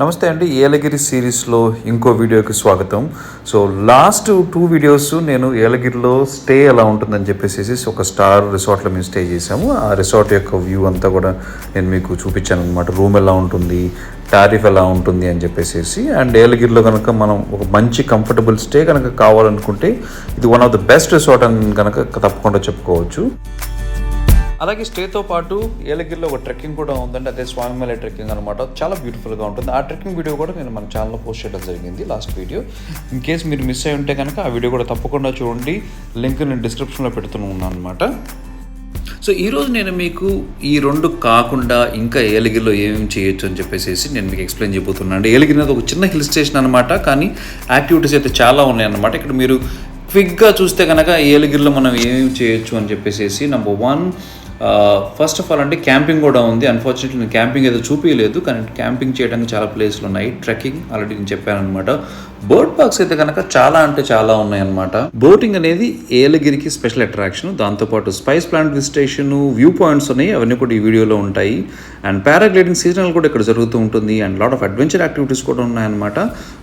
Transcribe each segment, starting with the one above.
నమస్తే అండి, ఏలగిరి సిరీస్లో ఇంకో వీడియోకి స్వాగతం. సో లాస్ట్ 2 వీడియోస్ నేను ఏలగిరిలో స్టే ఎలా ఉంటుందని చెప్పేసి ఒక స్టార్ రిసార్ట్లో మేము స్టే చేసాము. ఆ రిసార్ట్ యొక్క వ్యూ అంతా కూడా నేను మీకు చూపించాను అనమాట. రూమ్ ఎలా ఉంటుంది, టారిఫ్ ఎలా ఉంటుంది అని చెప్పేసి. అండ్ ఏలగిరిలో కనుక మనం ఒక మంచి కంఫర్టబుల్ స్టే కనుక కావాలనుకుంటే ఇది one of the best resort అని కనుక తప్పకుండా చెప్పుకోవచ్చు. అలాగే స్టేతో పాటు ఏలగిరిలో ఒక ట్రెక్కింగ్ కూడా ఉందండి, అదే స్వామిమలై ట్రెక్కింగ్ అనమాట. చాలా బ్యూటిఫుల్గా ఉంటుంది. ఆ ట్రెక్కింగ్ వీడియో కూడా నేను మన ఛానల్లో పోస్ట్ చేయడం జరిగింది, లాస్ట్ వీడియో. ఇన్ కేస్ మీరు మిస్ అయి ఉంటే కనుక ఆ వీడియో కూడా తప్పకుండా చూడండి. లింక్ నేను డిస్క్రిప్షన్లో పెడుతూనే ఉన్నాను అనమాట. సో ఈరోజు నేను మీకు ఈ 2 కాకుండా ఇంకా ఏలగిరిలో ఏమేమి చేయొచ్చు అని చెప్పేసి నేను మీకు ఎక్స్ప్లెయిన్ చేయబోతున్నాను. ఏలగిరి అనేది ఒక చిన్న హిల్ స్టేషన్ అనమాట, కానీ యాక్టివిటీస్ అయితే చాలా ఉన్నాయన్నమాట. ఇక్కడ మీరు క్విక్గా చూస్తే కనుక ఏలగిరిలో మనం ఏమేమి చేయొచ్చు అని చెప్పేసి నెంబర్ 1, ఫస్ట్ ఆఫ్ ఆల్ అంటే క్యాంపింగ్ కూడా ఉంది. అన్ఫార్చునేట్లీ నేను క్యాంపింగ్ ఏదో చూపించలేదు, కానీ క్యాంపింగ్ చేయడానికి చాలా ప్లేస్లు ఉన్నాయి. ట్రెక్కింగ్ ఆల్రెడీ నేను చెప్పాను అనమాట. బోట్ పార్క్స్ అయితే కనుక చాలా అంటే చాలా ఉన్నాయన్నమాట. బోటింగ్ అనేది ఏలగిరికి స్పెషల్ అట్రాక్షన్. దాంతోపాటు spice plant visitation, view points ఉన్నాయి, అవన్నీ కూడా ఈ వీడియోలో ఉంటాయి. అండ్ పారాగ్లైడింగ్ సీజనల్ కూడా ఇక్కడ జరుగుతూ ఉంటుంది. And lot of adventure activities కూడా ఉన్నాయన్నమాట.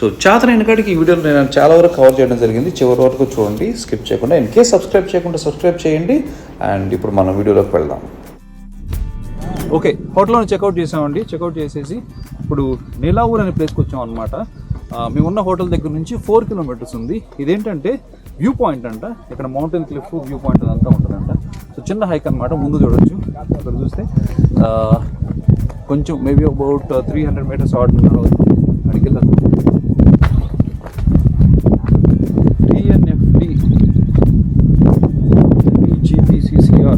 సో చాతనైన కాడికి ఈ వీడియోలో నేను చాలా వరకు కవర్ చేయడం జరిగింది. చివరి వరకు చూడండి, స్కిప్ చేయకుండా. ఇన్ కేస్ సబ్స్క్రైబ్ చేయకుండా సబ్స్క్రైబ్ చేయండి. అండ్ ఇప్పుడు మనం వీడియోలోకి వెళ్దాం. ఓకే, హోటల్లో చెక్అవుట్ చేసామండి. చెక్అవుట్ చేసేసి ఇప్పుడు నీలావూర్ అనే ప్లేస్కి వచ్చాం అనమాట. మేము ఉన్న హోటల్ దగ్గర నుంచి 4 కిలోమీటర్స్ ఉంది. ఇదేంటంటే వ్యూ పాయింట్ అంట. ఇక్కడ మౌంటైన్ క్లిఫ్ వ్యూ పాయింట్ అదంతా ఉంటుందంట. సో చిన్న హైక్ అనమాట. ముందు చూడొచ్చు, ఇక్కడ చూస్తే కొంచెం మేబీ అబౌట్ 300 మీటర్స్ ఆడుతున్నారు. అడిగి వెళ్ళాలి. TNFD PGPCCR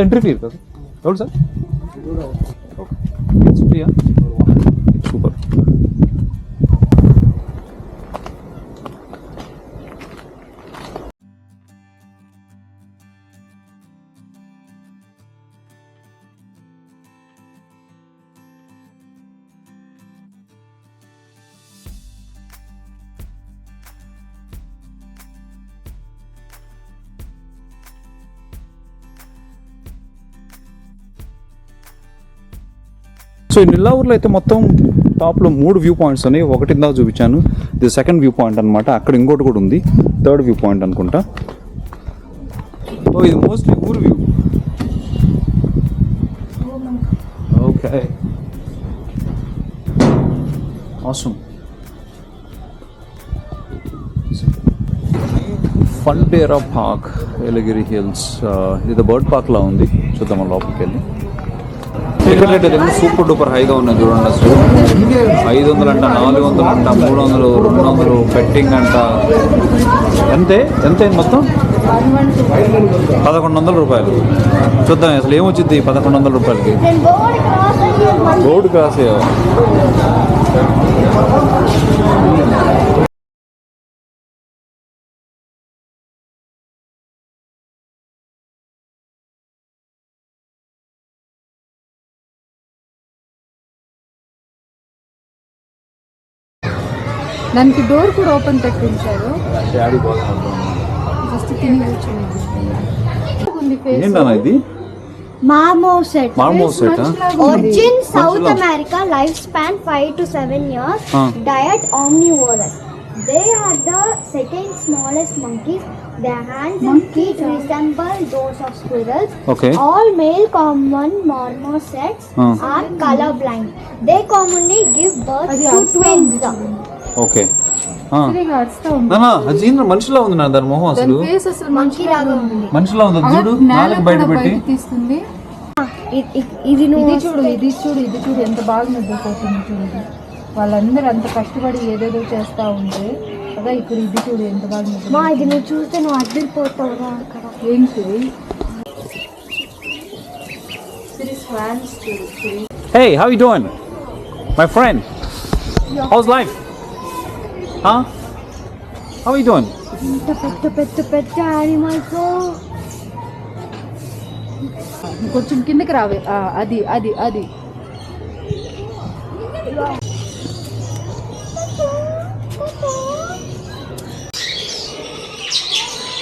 ఎంట్రీ ఫీ కదా ఎవరు సార్? ఇట్స్ ఫ్రీయా? సూపర్. సో ఈ నీలావూర్లో అయితే మొత్తం టాప్లో 3 వ్యూ పాయింట్స్ ఉన్నాయి. ఒకటి ఇందాక చూపించాను, ఇది సెకండ్ వ్యూ పాయింట్ అనమాట. అక్కడ ఇంకోటి కూడా ఉంది, థర్డ్ వ్యూ పాయింట్ అనుకుంటా. ఓ ఇది మోస్ట్లీ ఊరు view. Okay, awesome. Fundera park, Yelagiri hills. ఇది బర్డ్ పార్క్ లా ఉంది. చూద్దాం లోపలికి వెళ్ళి. టికెట్ రేట్ అయితే సూపర్ డూపర్ హైగా ఉన్నాయి చూడండి. అసలు 500 అంట, 400 అంట, 300, 200 బెట్టింగ్ అంట. ఎంత మొత్తం 1100 రూపాయలు. చూద్దాం అసలు ఏమొచ్చింది 1100 రూపాయలకి. బోర్డు క్రాస్ అయ్యా. దానికి డోర్ కూడా ఓపెన్ పెట్టించారు. ఫస్ట్ తిని ఏంటన్నా ఇది? Marmoset. Marmoset, Origin South America, lifespan 5 to 7 years. Diet omnivorous. They are the second smallest monkeys. Their hands and feet resemble those of squirrels. Okay. All male common marmosets are colorblind. They commonly give birth to twins. Okay, మనిషిలా ఉంది నా దాని మొహం. అసలు మనిషిలా ఉంది. చూడు, నాలుగు బయట పెట్టి తీస్తుంది. ఇది చూడు, ఇది చూడు ఎంత బాగా నిద్రపోతుంది. చూడు, వాళ్ళందరూ అంత కష్టపడి ఏదేదో చేస్తా ఉంటే కదా. ఇప్పుడు ఇది చూడు ఎంత బాగా నిద్ర. ఇది నువ్వు చూస్తే నువ్వు అడ్డిపోతావురా. అక్కడ ఏంటి? Hey, how you doing, my friend? How's life? Huh? How are you doing? పెద్ద యానిమల్స్. కొంచెం కిందకి రావే. అది అది అది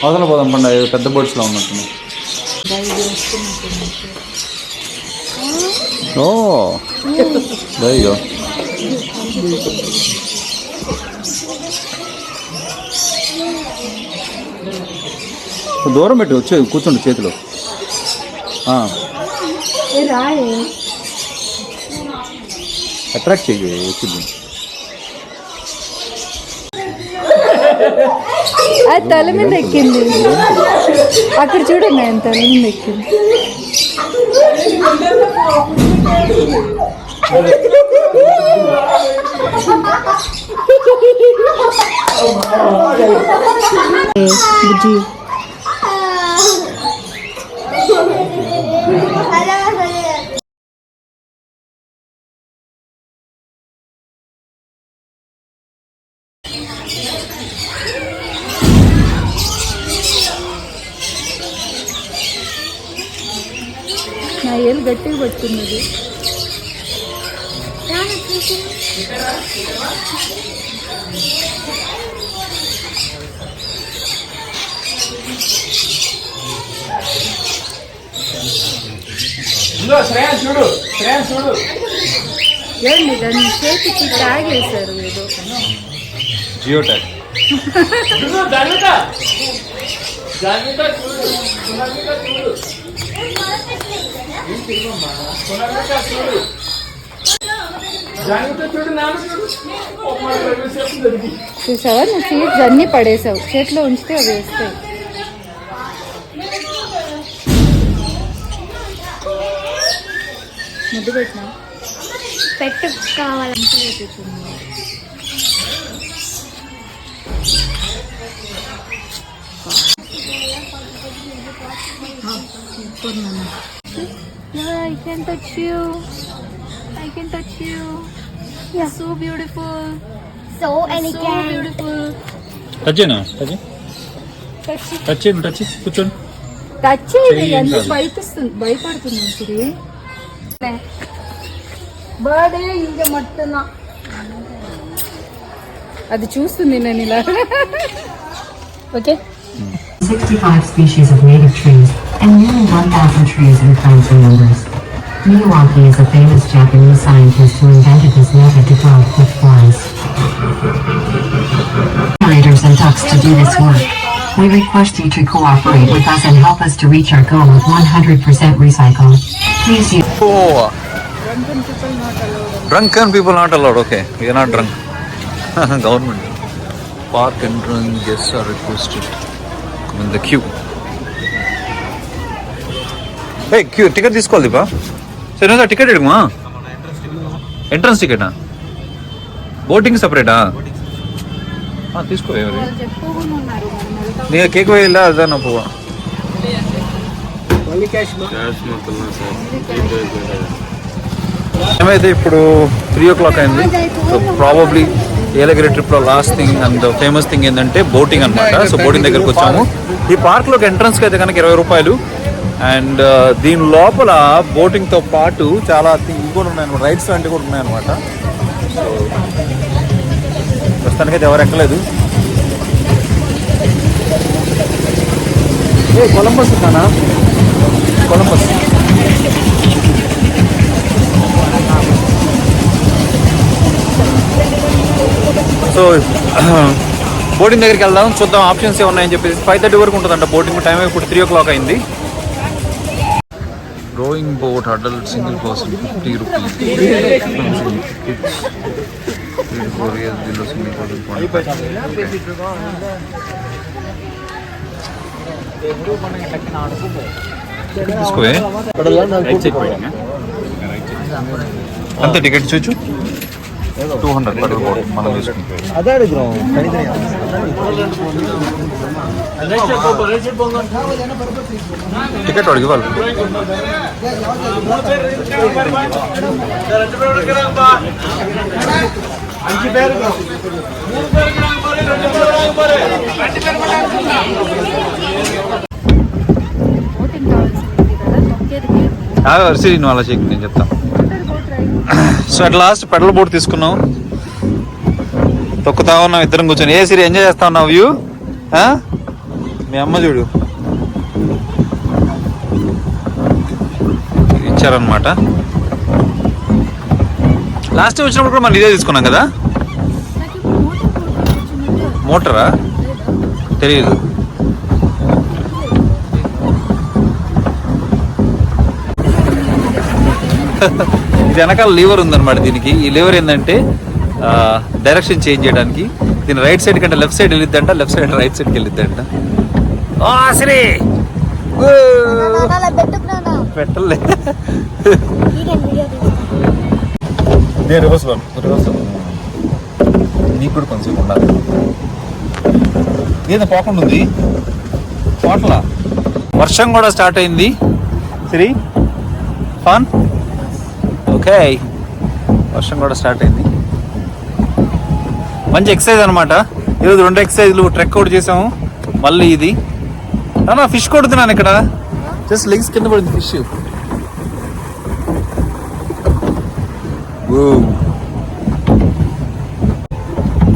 అవతల పోదాం పండు, పెద్ద బోట్స్లో ఉన్నట్టు. ఓ there you go. దూరం పెట్టి వచ్చే కూర్చోండి చేతిలో. రాయే అట్రాక్ట్ చెయ్యి వచ్చింది. అది తల మీద ఎక్కింది. అక్కడ చూడండి ఆయన తల మీద ఎక్కింది. బుజ్జి నా ఏళ్ళు గట్టిగా పట్టుకున్నది. ఏంటి దాన్ని చేతికి ట్యాగ్ వేశారు ఏదో. Geo tag. చూసావా నువ్వు సీడ్స్ అన్నీ పడేసావు. చేతిలో ఉంచితే అవి వేస్తాయి. ముద్దు పెట్టినా పెట్టు కావాలంటే Yeah, I can touch you. I can touch you. You're so beautiful. so So elegant. beautiful. Touch చేయనా? టచ్ టచ్ చేయండి. టచ్ కూర్చోండి. టచ్ చేయండి. చెయ్యి ఎంత కాదు. భయపడుతున్నాను సిరి. బర్త్డే ఇంక మట్టున్నా అది చూస్తుంది నేను ఇలా. Okay 65 species of native trees and nearly 1,000 trees and plants in numbers. Miyawaki is a famous Japanese scientist who invented this method to grow with flies. Operators and ducks to do this work. We request you to cooperate with us and help us to reach our goal of 100% recycle. Please use Oh, drunken people not allowed. Okay, we are not drunk. Government. Park entrance guests are requested. Come in the queue. Hey, queue. Ticket తీసుకోవాలి బా. సరే నా ticket ఎడుమా. Entrance టికెటా? Boating సెపరేటా? తీసుకో ఎవరు. నీ cake వేయాలా అదన్నా పోవా. ఏమైతే ఇప్పుడు 3 o'clock అయింది. సో ప్రాబబ్లీ ఏలగిరి ట్రిప్లో last thing and famous thing ఏంటంటే బోటింగ్ అనమాట. సో బోటింగ్ దగ్గరకు వచ్చాము. ఈ పార్క్లోకి ఎంట్రన్స్కి అయితే కనుక 20 రూపాయలు. అండ్ దీని లోపల బోటింగ్తో పాటు చాలా థింగ్ కూడా ఉన్నాయన్నమాట. రైడ్స్ లాంటివి కూడా ఉన్నాయన్నమాట. సో ప్రస్తుతానికైతే ఎవరు ఎక్కలేదు. కొలంబస్ కానా? కొలంబస్. సో బోటింగ్ దగ్గరికి వెళ్దాం, చూద్దాం ఆప్షన్స్ ఏమున్నాయని చెప్పేసి. 5:30 వరకు ఉంటుందంట బోటింగ్ టైం. ఇప్పుడు 3 o'clock అయింది. Rowing boat adult single person 50 rupees. తీసుకోవే అంతే. టికెట్ చూచు 200 పెట్రోల్ బోట్ మనం తీసుకుంటాం. టికెట్ వాడికి ఇవ్వాలి. సరే నువ్వు అలా చెక్ నేను చెప్తాను. So at last pedal boat తీసుకున్నాం. తొక్కుతా ఉన్నాం ఇద్దరం కూర్చొని. ఏ సిరి ఎంజాయ్ చేస్తా ఉన్నావు వ్యూ? మీ అమ్మ చూడు ఇచ్చారనమాట. లాస్ట్ టైం వచ్చినప్పుడు కూడా మనం ఇదే తీసుకున్నాం కదా. మోటరా తెలియదు. ఇది వెనకాల లీవర్ ఉందన్నమాట దీనికి. ఈ లీవర్ ఏంటంటే డైరెక్షన్ చేంజ్ చేయడానికి. దీని రైట్ సైడ్ కంటే లెఫ్ట్ సైడ్ వెళ్ళిద్దంట, లెఫ్ట్ సైడ్ రైట్ సైడ్కి వెళ్ళిద్దంట. సరే పెట్టలే. నీకు కూడా కొంచెం ఉండాలి. ఏదో పోకుండా ఉంది పోట్ల. వర్షం కూడా స్టార్ట్ అయింది. సిరి ఫన్. ఓకే, వర్షం కూడా స్టార్ట్ అయింది. మంచి ఎక్సర్సైజ్ అనమాట. ఈరోజు 2 ఎక్సర్సైజ్లు, ట్రెక్ కూడా చేసాము. మళ్ళీ ఇది ఫిష్ కొడుతున్నాను ఇక్కడ. జస్ట్ లెగ్స్ కింద పడింది fish.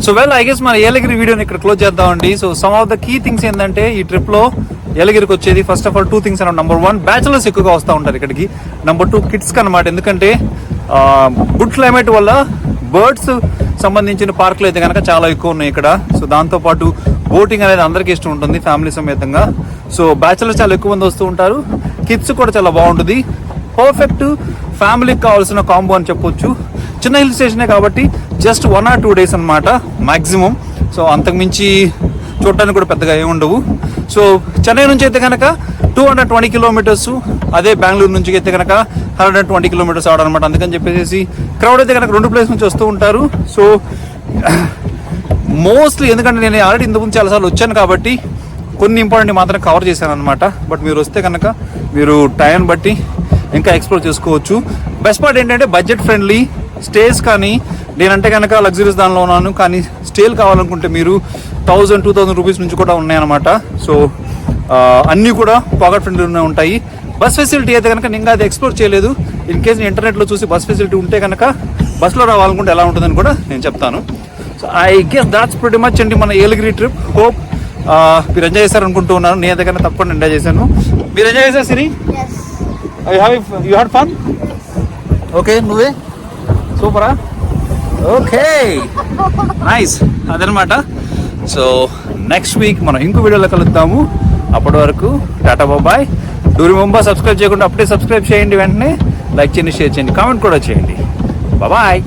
So well I guess మన ఏలగిరి వీడియోని ఇక్కడ క్లోజ్ చేద్దామండి. So some of the key things ఏంటంటే ఈ ట్రిప్ లో ఏలగిరికి వచ్చేది ఫస్ట్ ఆఫ్ ఆల్ 2 థింగ్స్ అన్నమాట. నెంబర్ 1 బ్యాచులర్స్ ఎక్కువగా వస్తూ ఉంటారు ఇక్కడికి. నెంబర్ 2 కిడ్స్ అనమాట. ఎందుకంటే గుడ్ క్లైమేట్ వల్ల బర్డ్స్ సంబంధించిన పార్కులు అయితే కనుక చాలా ఎక్కువ ఉన్నాయి ఇక్కడ. సో దాంతోపాటు బోటింగ్ అనేది అందరికీ ఇష్టం ఉంటుంది ఫ్యామిలీ సమేతంగా. సో బ్యాచులర్స్ చాలా ఎక్కువ మంది వస్తూ ఉంటారు. కిడ్స్ కూడా చాలా బాగుంటుంది. పర్ఫెక్ట్ ఫ్యామిలీకి కావాల్సిన కాంబో అని చెప్పొచ్చు. చిన్న హిల్ స్టేషనే కాబట్టి జస్ట్ 1 or 2 days అనమాట మ్యాక్సిమం. సో అంతకుమించి చూడటానికి కూడా పెద్దగా ఏమి ఉండవు. సో చెన్నై నుంచి అయితే కనుక 220 kilometers, అదే బెంగళూరు నుంచి అయితే కనుక 120 kilometers అవడనమాట. అందుకని చెప్పేసి క్రౌడ్ అయితే కనుక 2 places నుంచి వస్తూ ఉంటారు. సో మోస్ట్లీ ఎందుకంటే నేను ఆల్రెడీ ఇంతకుముందు చాలాసార్లు వచ్చాను కాబట్టి కొన్ని ఇంపార్టెంట్ మాత్రం కవర్ చేశాను అనమాట. బట్ మీరు వస్తే కనుక మీరు టైం బట్టి ఇంకా ఎక్స్ప్లోర్ చేసుకోవచ్చు. బెస్ట్ పార్ట్ ఏంటంటే బడ్జెట్ ఫ్రెండ్లీ స్టేస్. కానీ నేనంటే కనుక లగ్జరీస్ దానిలో ఉన్నాను, కానీ స్టేలు కావాలనుకుంటే మీరు 1000-2000 రూపీస్ నుంచి కూడా ఉన్నాయన్నమాట. సో అన్నీ కూడా పాకెట్ ఫ్రెండ్లీనే ఉంటాయి. బస్ ఫెసిలిటీ అయితే కనుక నేను అది ఎక్స్ప్లోర్ చేయలేదు. ఇన్ కేస్ ఇంటర్నెట్లో చూసి బస్ ఫెసిలిటీ ఉంటే కనుక బస్లో రావాలనుకుంటే ఎలా ఉంటుందని కూడా నేను చెప్తాను. So I guess that's pretty much అండి మన ఏలగిరి ట్రిప్. హోప్ మీరు ఎంజాయ్ చేశారు అనుకుంటూ ఉన్నాను. నేను అయితే కనుక తప్పకుండా ఎంజాయ్ చేశాను. మీరు ఎంజాయ్ చేశారు Siri? You had fun? Okay, నువ్వే సూపరా? Okay, nice. అదనమాట. సో నెక్స్ట్ వీక్ మనం ఇంకో వీడియోలో కలుద్దాము. అప్పటి వరకు టాటా బాబాయ్. డూ రిమెంబర్ సబ్స్క్రైబ్ చేయకుండా అప్పుడే సబ్స్క్రైబ్ చేయండి. వెంటనే లైక్ చేయండి, షేర్ చేయండి, కామెంట్ కూడా చేయండి. బాయ్.